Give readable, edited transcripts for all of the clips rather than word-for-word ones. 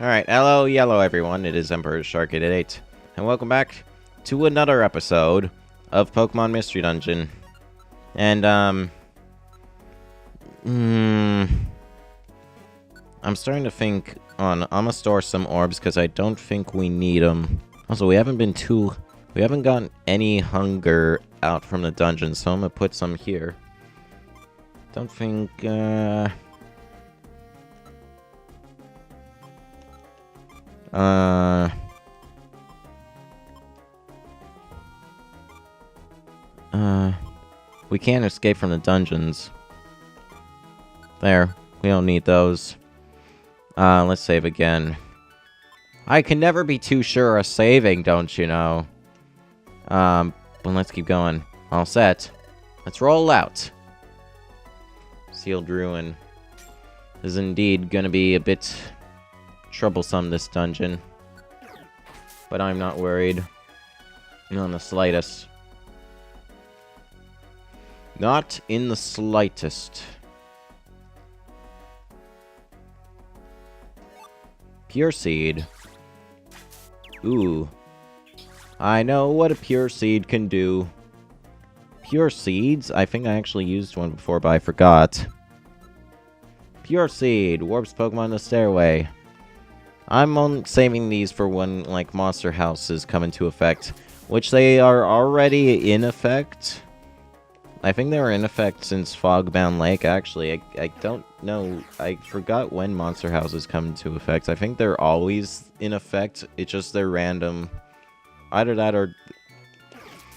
Alright, hello yellow everyone, it is Emperor Shark888, and welcome back to another episode of Pokemon Mystery Dungeon. And, I'm starting to think I'm gonna store some orbs, because I don't think we need them. Also, we haven't gotten any hunger out from the dungeon, so I'm gonna put some here. Don't think, we can't escape from the dungeons. There, we don't need those. Let's save again. I can never be too sure of saving, don't you know? But let's keep going. All set. Let's roll out. Sealed Ruin is indeed gonna be a bit troublesome, this dungeon. But I'm not worried. Not in the slightest. Not in the slightest. Pure Seed. Ooh. I know what a Pure Seed can do. Pure Seeds? I think I actually used one before, but I forgot. Pure Seed. Warps Pokemon in the stairway. I'm saving these for when, like, monster houses come into effect. Which they are already in effect. I think they were in effect since Fogbound Lake, actually. I don't know. I forgot when monster houses come into effect. I think they're always in effect. It's just they're random. Either that or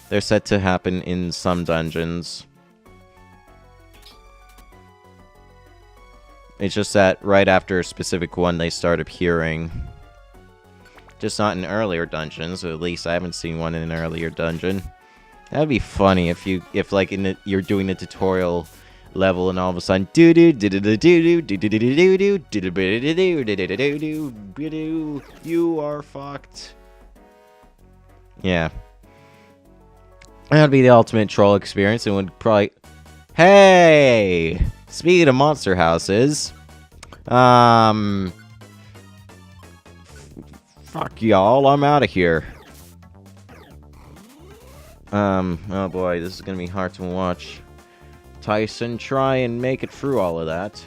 they're set to happen in some dungeons. It's just that right after a specific one, they start appearing. Just not in earlier dungeons. Or at least I haven't seen one in an earlier dungeon. That'd be funny if you're doing the tutorial level and all of a sudden you are fucked. Yeah. That'd be the ultimate troll experience and would probably... Hey! Speaking of monster houses, fuck y'all, I'm out of here. Oh boy, this is gonna be hard to watch Tyson try and make it through all of that.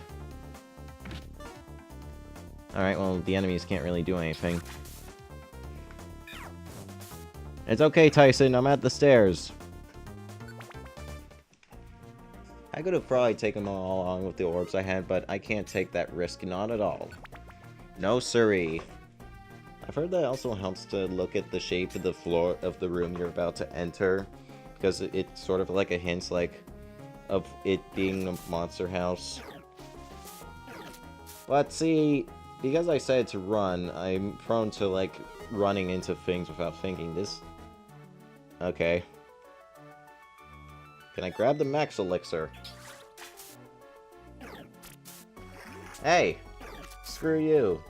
Alright, well, the enemies can't really do anything. It's okay, Tyson, I'm at the stairs. I could have probably taken them all along with the orbs I had, but I can't take that risk, not at all. No siree. I've heard that also helps to look at the shape of the floor of the room you're about to enter, because it's sort of like a hint, like, of it being a monster house. But see, because I said to run, I'm prone to, like, running into things without thinking. This... Okay. Can I grab the Max Elixir? Hey! Screw you.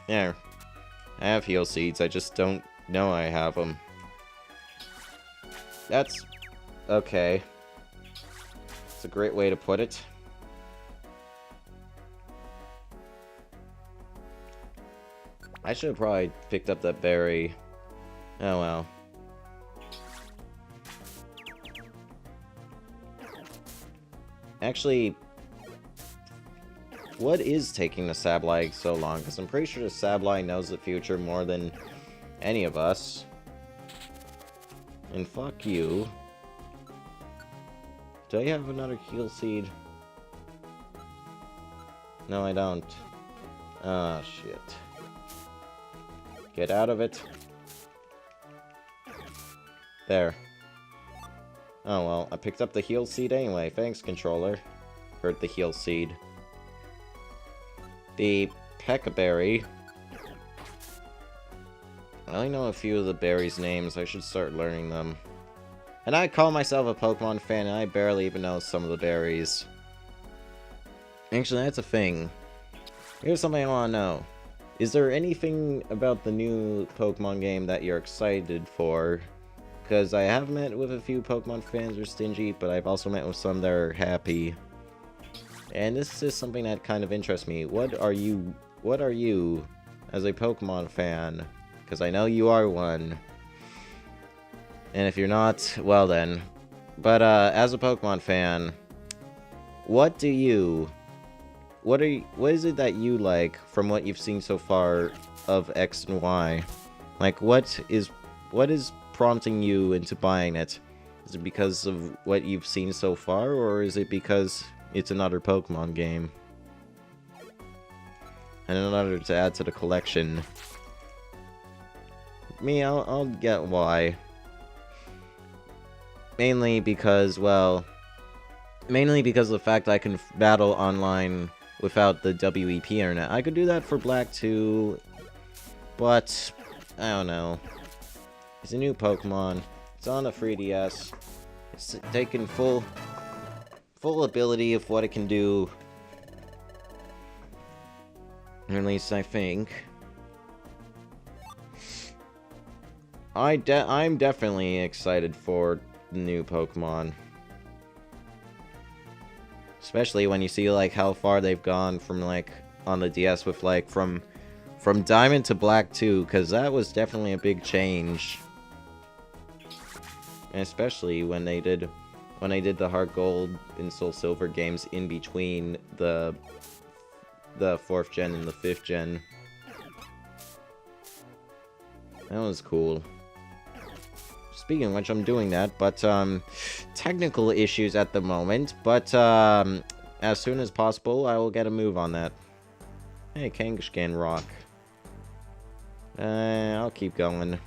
There. I have heal seeds, I just don't know I have them. That's... okay. It's a great way to put it. I should have probably picked up that berry. Oh well. Actually... what is taking the Sableye so long? Because I'm pretty sure the Sableye knows the future more than any of us. And fuck you. Do I have another heal seed? No, I don't. Ah, shit. Get out of it. There. Oh well, I picked up the heal seed anyway. Thanks, controller. Or the heal seed. The Peck-a-Berry. I only know a few of the berries' names. I should start learning them. And I call myself a Pokemon fan, and I barely even know some of the berries. Actually, that's a thing. Here's something I want to know. Is there anything about the new Pokemon game that you're excited for? Because I have met with a few Pokemon fans who are stingy, but I've also met with some that are happy. And this is something that kind of interests me. What are you as a Pokemon fan? Because I know you are one. And if you're not, well then. But as a Pokemon fan, what is it that you like from what you've seen so far of X and Y? Like, what is prompting you into buying it? Is it because of what you've seen so far, or is it because it's another Pokemon game? And another to add to the collection. Me, I'll get why. Mainly because of the fact I can battle online without the WEP internet. I could do that for Black too, but I don't know. It's a new Pokemon. It's on a 3DS. It's taken full ability of what it can do. Or at least I think. I'm definitely excited for the new Pokemon. Especially when you see like how far they've gone from like on the DS with like from Diamond to Black 2, because that was definitely a big change. And especially when they did the Heart Gold and Soul Silver games in between the 4th gen and the 5th gen. That was cool. Speaking of which, I'm doing that, but technical issues at the moment, but as soon as possible, I will get a move on that. Hey, Kangaskhan Rock. I'll keep going.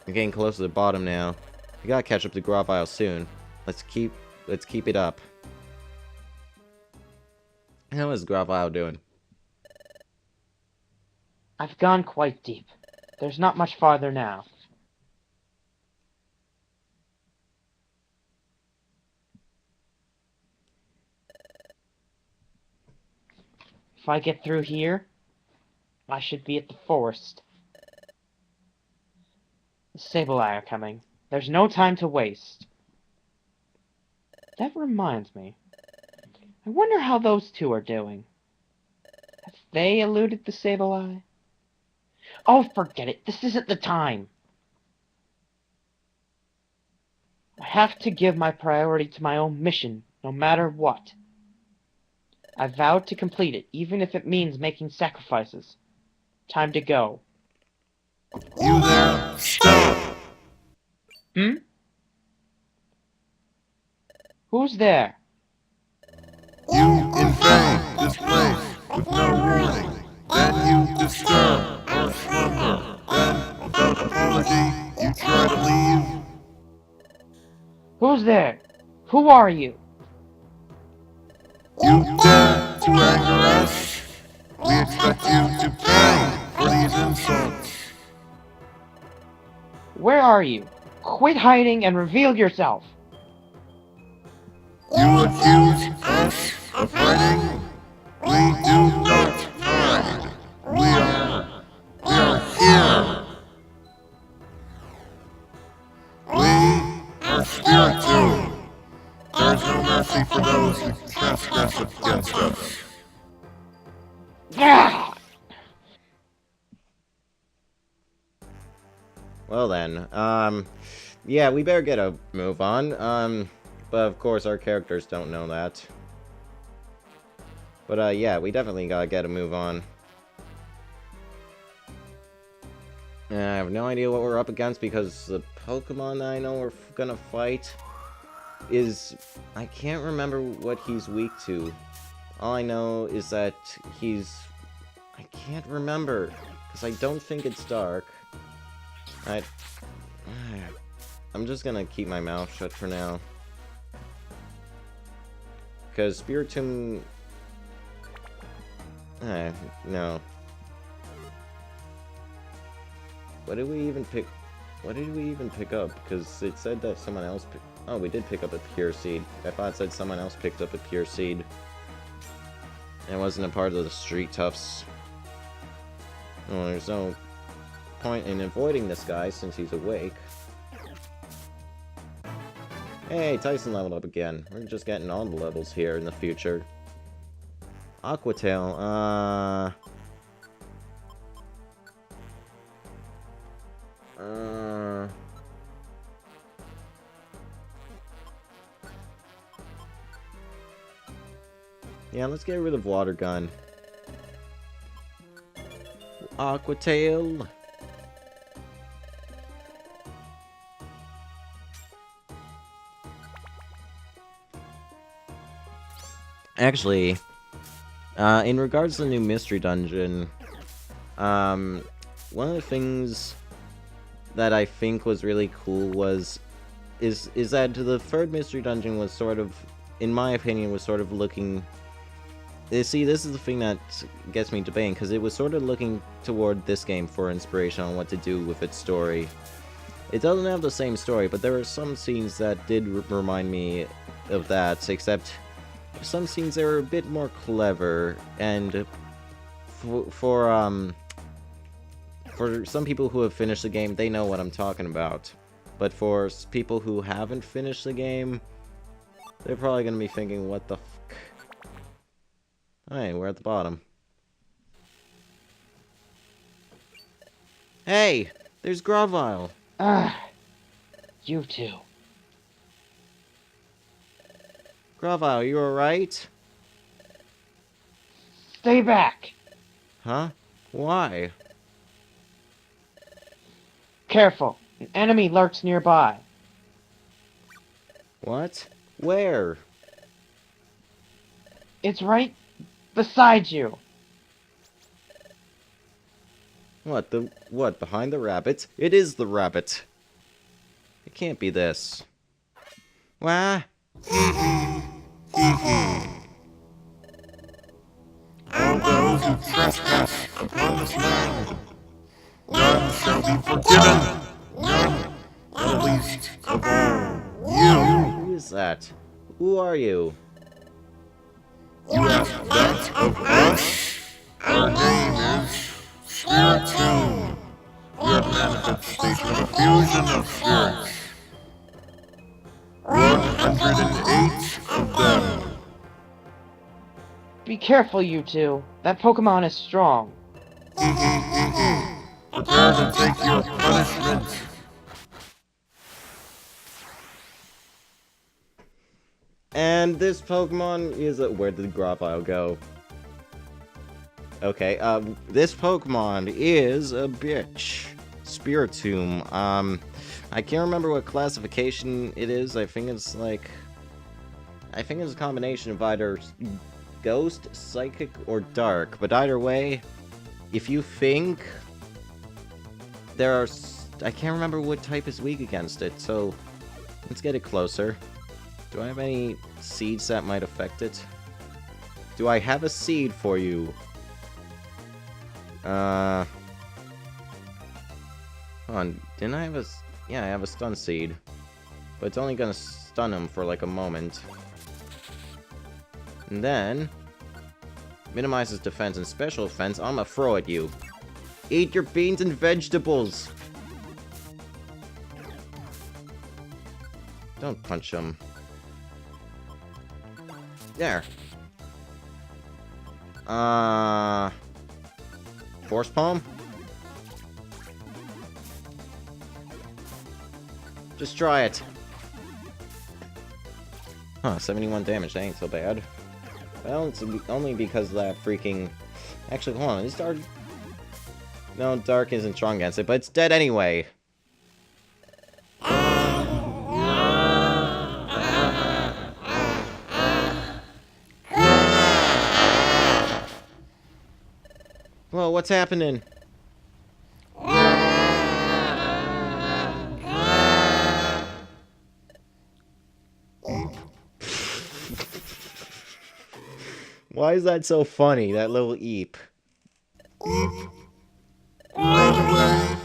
I'm getting close to the bottom now. We gotta catch up to Grovyle soon. Let's keep it up. How is Grovyle doing? I've gone quite deep. There's not much farther now. If I get through here, I should be at the forest. The Sableye are coming. There's no time to waste. That reminds me. I wonder how those two are doing. Have they eluded the Sableye? Oh, forget it. This isn't the time. I have to give my priority to my own mission, no matter what. I vowed to complete it, even if it means making sacrifices. Time to go. You there? Stop! Hmm? Who's there? You invade this place with no warning. Then you disturb our slumber. Then, without apology, you try to leave. Who's there? Who are you? You dare to anger us? We expect you to pay for these insults. Where are you? Quit hiding and reveal yourself. You accuse us of hiding? We do not hide. We are here. We are Spiritomb. There's no mercy for those who trespass against us. Ah! Well then, yeah, we better get a move on. But of course our characters don't know that. But yeah, we definitely gotta get a move on. I have no idea what we're up against because the Pokemon that I know we're gonna fight is... I can't remember what he's weak to. All I know is that he's... I can't remember, because I don't think it's dark. I'm just gonna keep my mouth shut for now. Because Spiritomb... no. What did we even pick? What did we even pick up? Because it said that someone else picked... Oh, we did pick up a Pure Seed. I thought it said someone else picked up a Pure Seed. And it wasn't a part of the Street Toughs. Oh, there's no point in avoiding this guy since he's awake. Hey, Tyson leveled up again. We're just getting all the levels here in the future. Aquatail, yeah, let's get rid of Water Gun. Aquatail. Actually, in regards to the new mystery dungeon, one of the things that I think was really cool is that the third mystery dungeon was sort of, in my opinion, was sort of looking. See, this is the thing that gets me debating, because it was sort of looking toward this game for inspiration on what to do with its story. It doesn't have the same story, but there are some scenes that did remind me of that, except some scenes that were a bit more clever, and for some people who have finished the game, they know what I'm talking about. But for people who haven't finished the game, they're probably going to be thinking, what the fuck? Hey, we're at the bottom. Hey! There's Grovyle! You two. Grovyle, you alright? Stay back! Huh? Why? Careful. An enemy lurks nearby. What? Where? It's right beside you. What, behind the rabbit? It is the rabbit. It can't be this. Wah! All those who trespass upon this land, none shall be forgiven. None, at least of all you. Who is that? Who are you? You ask that of us? Our name is Spiritomb. We are a manifestation of a fusion of spirits. 108 of them. Be careful, you two. That Pokemon is strong. Prepare to take your punishment. And this Pokemon is a... Where did Grovyle go? Okay, this Pokemon is a bitch. Spiritomb. I can't remember what classification it is. I think it's like... I think it's a combination of either Ghost, Psychic, or Dark. But either way, if you think there are... I can't remember what type is weak against it, so let's get it closer. Do I have any seeds that might affect it? Do I have a seed for you? Hold on, didn't I have a... Yeah, I have a stun seed. But it's only gonna stun him for like a moment. And then... minimizes defense and special defense. I'm gonna throw at you. Eat your beans and vegetables! Don't punch him. There. Force Palm? Just try it. Huh, 71 damage, that ain't so bad. Well, it's only because of that freaking... Actually, hold on, is Dark... No, Dark isn't strong against it, but it's dead anyway. Whoa, what's happening? Why is that so funny, that little eep? Run away.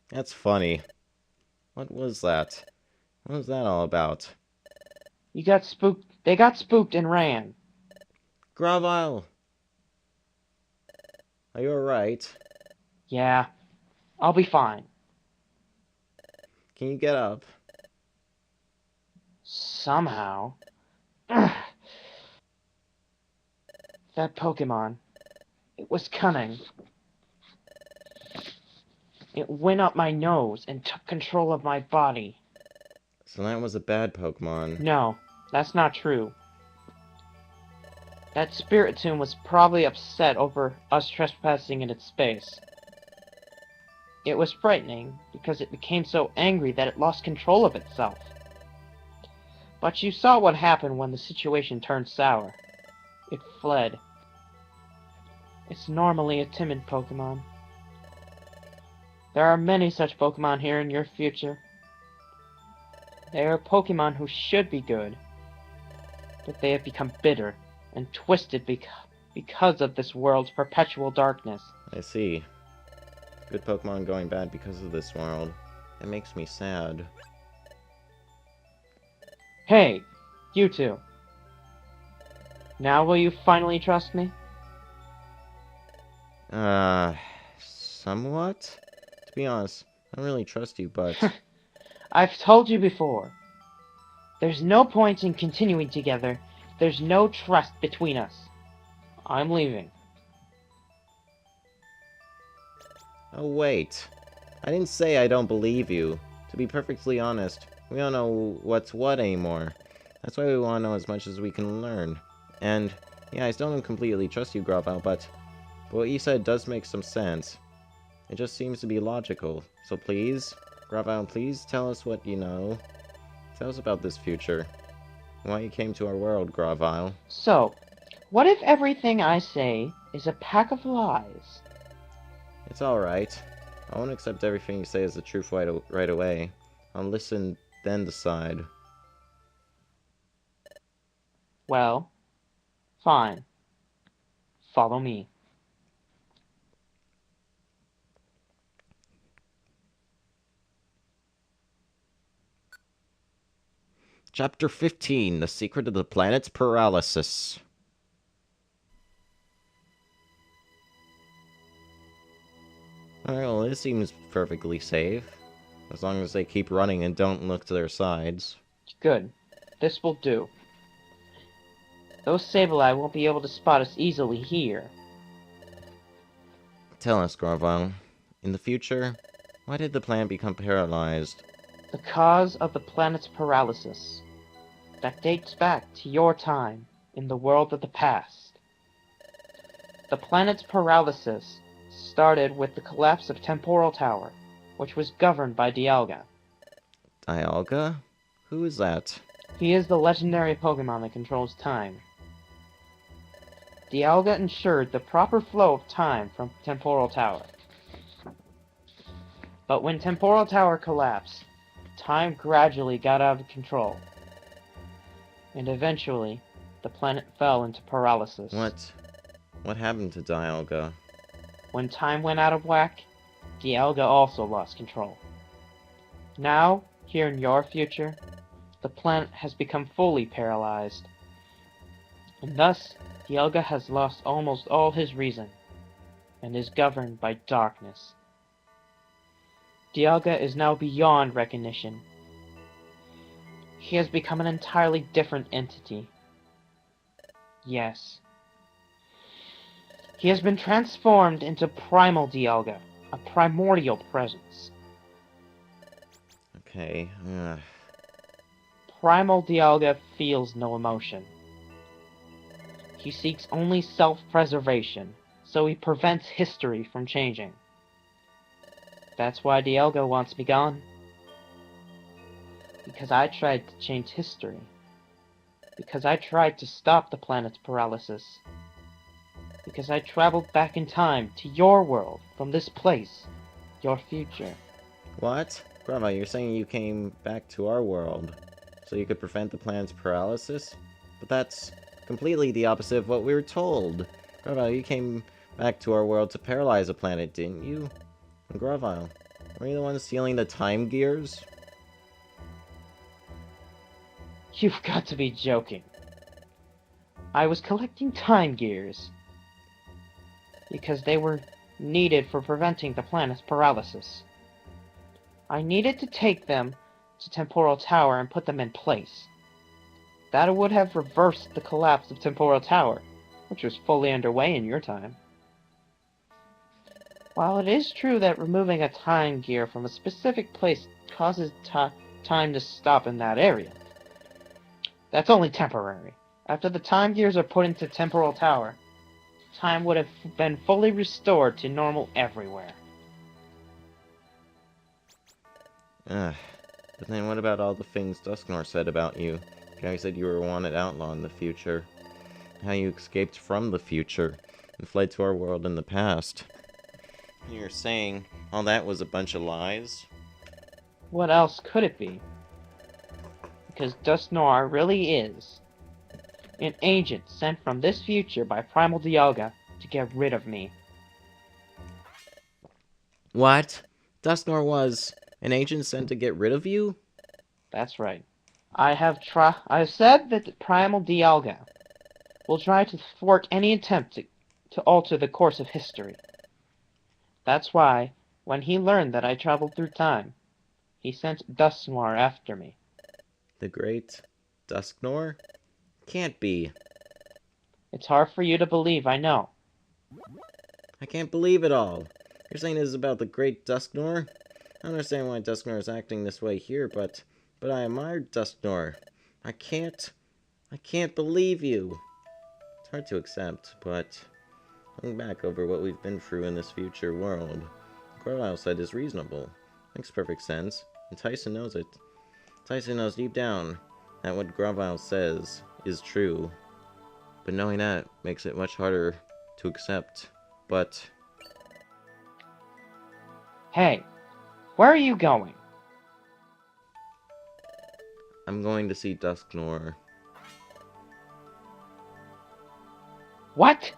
That's funny. What was that? What was that all about? You got spooked. They got spooked and ran. Grovyle! Are you alright? Yeah, I'll be fine. Can you get up? Somehow. That Pokemon. It was cunning. It went up my nose and took control of my body. So that was a bad Pokemon. No, that's not true. That Spiritomb was probably upset over us trespassing in its space. It was frightening because it became so angry that it lost control of itself. But you saw what happened when the situation turned sour. It fled. It's normally a timid Pokemon. There are many such Pokemon here in your future. They are Pokemon who should be good, but they have become bitter and twisted because of this world's perpetual darkness. I see. Good Pokemon going bad because of this world. It makes me sad. Hey, you two. Now will you finally trust me? Somewhat? To be honest, I don't really trust you, but... I've told you before. There's no point in continuing together. There's no trust between us. I'm leaving. Oh, wait. I didn't say I don't believe you. To be perfectly honest, we don't know what's what anymore. That's why we want to know as much as we can learn. And, yeah, I still don't completely trust you, Gravile, but what you said does make some sense. It just seems to be logical. So please, Gravile, please tell us what you know. Tell us about this future. Why you came to our world, Gravile. So, what if everything I say is a pack of lies? It's alright. I won't accept everything you say as the truth right away. I'll listen, then decide. Well, fine. Follow me. Chapter 15, The Secret of the Planet's Paralysis. Alright, well, this seems perfectly safe. As long as they keep running and don't look to their sides. Good. This will do. Those Sableye won't be able to spot us easily here. Tell us, Gravile. In the future, why did the planet become paralyzed? The cause of the planet's paralysis. That dates back to your time in the world of the past. The planet's paralysis started with the collapse of Temporal Tower, which was governed by Dialga. Dialga? Who is that? He is the legendary Pokemon that controls time. Dialga ensured the proper flow of time from Temporal Tower. But when Temporal Tower collapsed, time gradually got out of control. And eventually, the planet fell into paralysis. What happened to Dialga? When time went out of whack, Dialga also lost control. Now, here in your future, the planet has become fully paralyzed. And thus, Dialga has lost almost all his reason, and is governed by darkness. Dialga is now beyond recognition. He has become an entirely different entity. Yes. He has been transformed into Primal Dialga, a primordial presence. Okay, Primal Dialga feels no emotion. He seeks only self-preservation, so he prevents history from changing. That's why Dialga wants me gone. Because I tried to change history. Because I tried to stop the planet's paralysis. Because I traveled back in time to your world from this place, your future. What? Grandma, you're saying you came back to our world so you could prevent the planet's paralysis? But that's completely the opposite of what we were told. Gravile, you came back to our world to paralyze the planet, didn't you? And Gravile, were you the one stealing the time gears? You've got to be joking. I was collecting time gears. because they were needed for preventing the planet's paralysis. I needed to take them to Temporal Tower and put them in place. That would have reversed the collapse of Temporal Tower, which was fully underway in your time. While it is true that removing a time gear from a specific place causes time to stop in that area, that's only temporary. After the time gears are put into Temporal Tower, time would have been fully restored to normal everywhere. But then what about all the things Dusknoir said about you? He said you were a wanted outlaw in the future. How you escaped from the future and fled to our world in the past. You're saying all that was a bunch of lies? What else could it be? Because Dusknoir really is an agent sent from this future by Primal Dialga to get rid of me. What? Dusknoir was an agent sent to get rid of you? That's right. I've said that Primal Dialga will try to thwart any attempt to alter the course of history. That's why, when he learned that I traveled through time, he sent Dusknoir after me. The great Dusknoir? Can't be. It's hard for you to believe, I know. I can't believe it all. You're saying this is about the great Dusknoir? I understand why Dusknoir is acting this way here, but I admired Dusknoir. I can't believe you. It's hard to accept, but looking back over what we've been through in this future world, what Gravile said is reasonable. Makes perfect sense, and Tyson knows it. Tyson knows deep down that what Gravile says is true. But knowing that makes it much harder to accept. But Hey, where are you going? I'm going to see Dusknoir. What?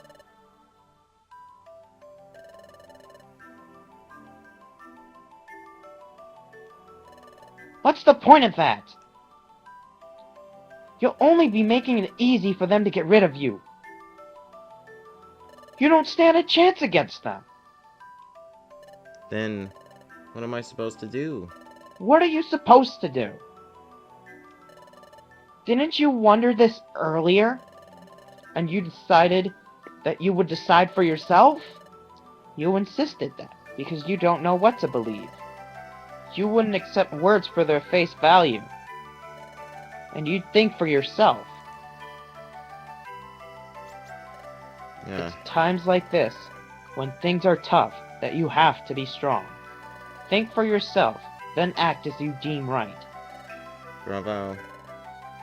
What's the point of that? You'll only be making it easy for them to get rid of you. You don't stand a chance against them. Then, what am I supposed to do? What are you supposed to do? Didn't you wonder this earlier? And you decided that you would decide for yourself? You insisted that because you don't know what to believe. You wouldn't accept words for their face value. And you'd think for yourself. Yeah. It's times like this, when things are tough, that you have to be strong. Think for yourself, then act as you deem right. Gravile,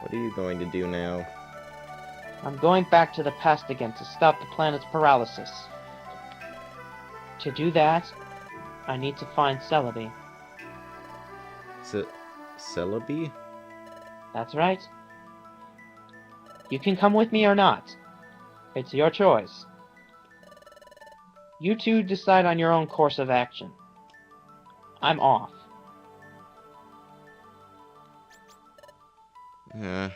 what are you going to do now? I'm going back to the past again to stop the planet's paralysis. To do that, I need to find Celebi. Celebi? That's right. You can come with me or not. It's your choice. You two decide on your own course of action. I'm off. Yeah.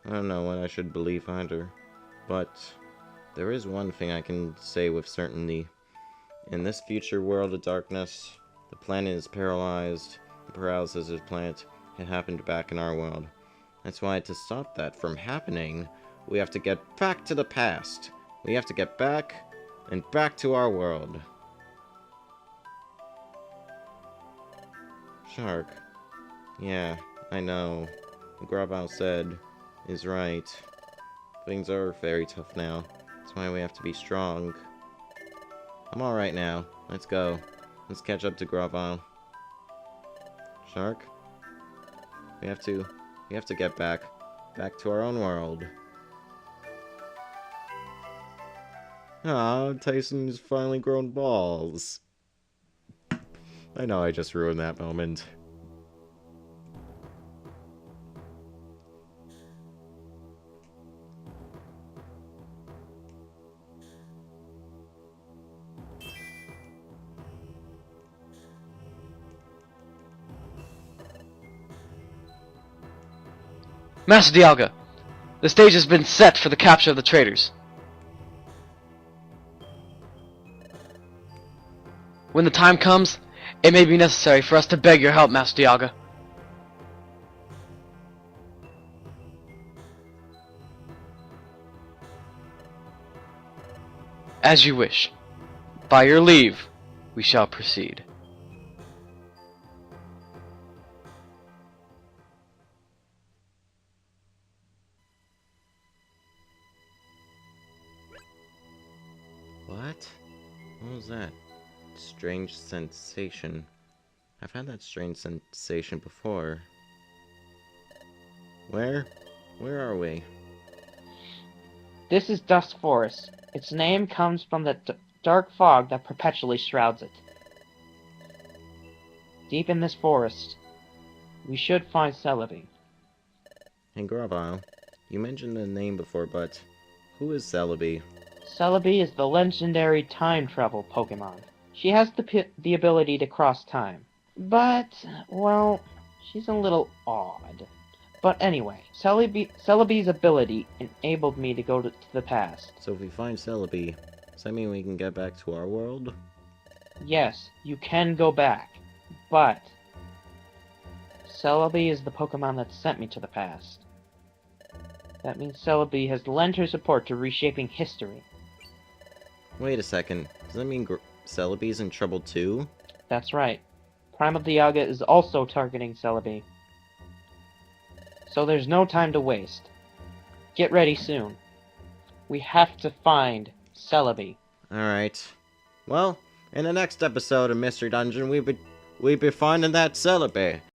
I don't know what I should believe either. But there is one thing I can say with certainty. In this future world of darkness, the planet is paralyzed. The paralysis of the planet had happened back in our world. That's why to stop that from happening, we have to get back to the past. We have to get back and back to our world. Shark. Yeah, I know. What Gravile said is right. Things are very tough now. That's why we have to be strong. I'm alright now. Let's go. Let's catch up to Gravile. Shark? We have to get back to our own world. Ah, Tyson's finally grown balls. I know I just ruined that moment. Master Dialga, the stage has been set for the capture of the traitors. When the time comes, it may be necessary for us to beg your help, Master Yaga. As you wish. By your leave, we shall proceed. What? What was that? Strange sensation. I've had that strange sensation before. Where are we? This is Dusk Forest. Its name comes from the dark fog that perpetually shrouds it. Deep in this forest, we should find Celebi. Hey Gravile, you mentioned the name before, but who is Celebi? Celebi is the legendary time travel Pokemon. She has the ability to cross time. But, well, she's a little odd. But anyway, Celebi's ability enabled me to go to the past. So if we find Celebi, does that mean we can get back to our world? Yes, you can go back, but Celebi is the Pokemon that sent me to the past. That means Celebi has lent her support to reshaping history. Wait a second, does that mean Celebi's in trouble too? That's right. Prime of the Yaga is also targeting Celebi. So there's no time to waste. Get ready soon. We have to find Celebi. Alright. Well, in the next episode of Mystery Dungeon, we be finding that Celebi.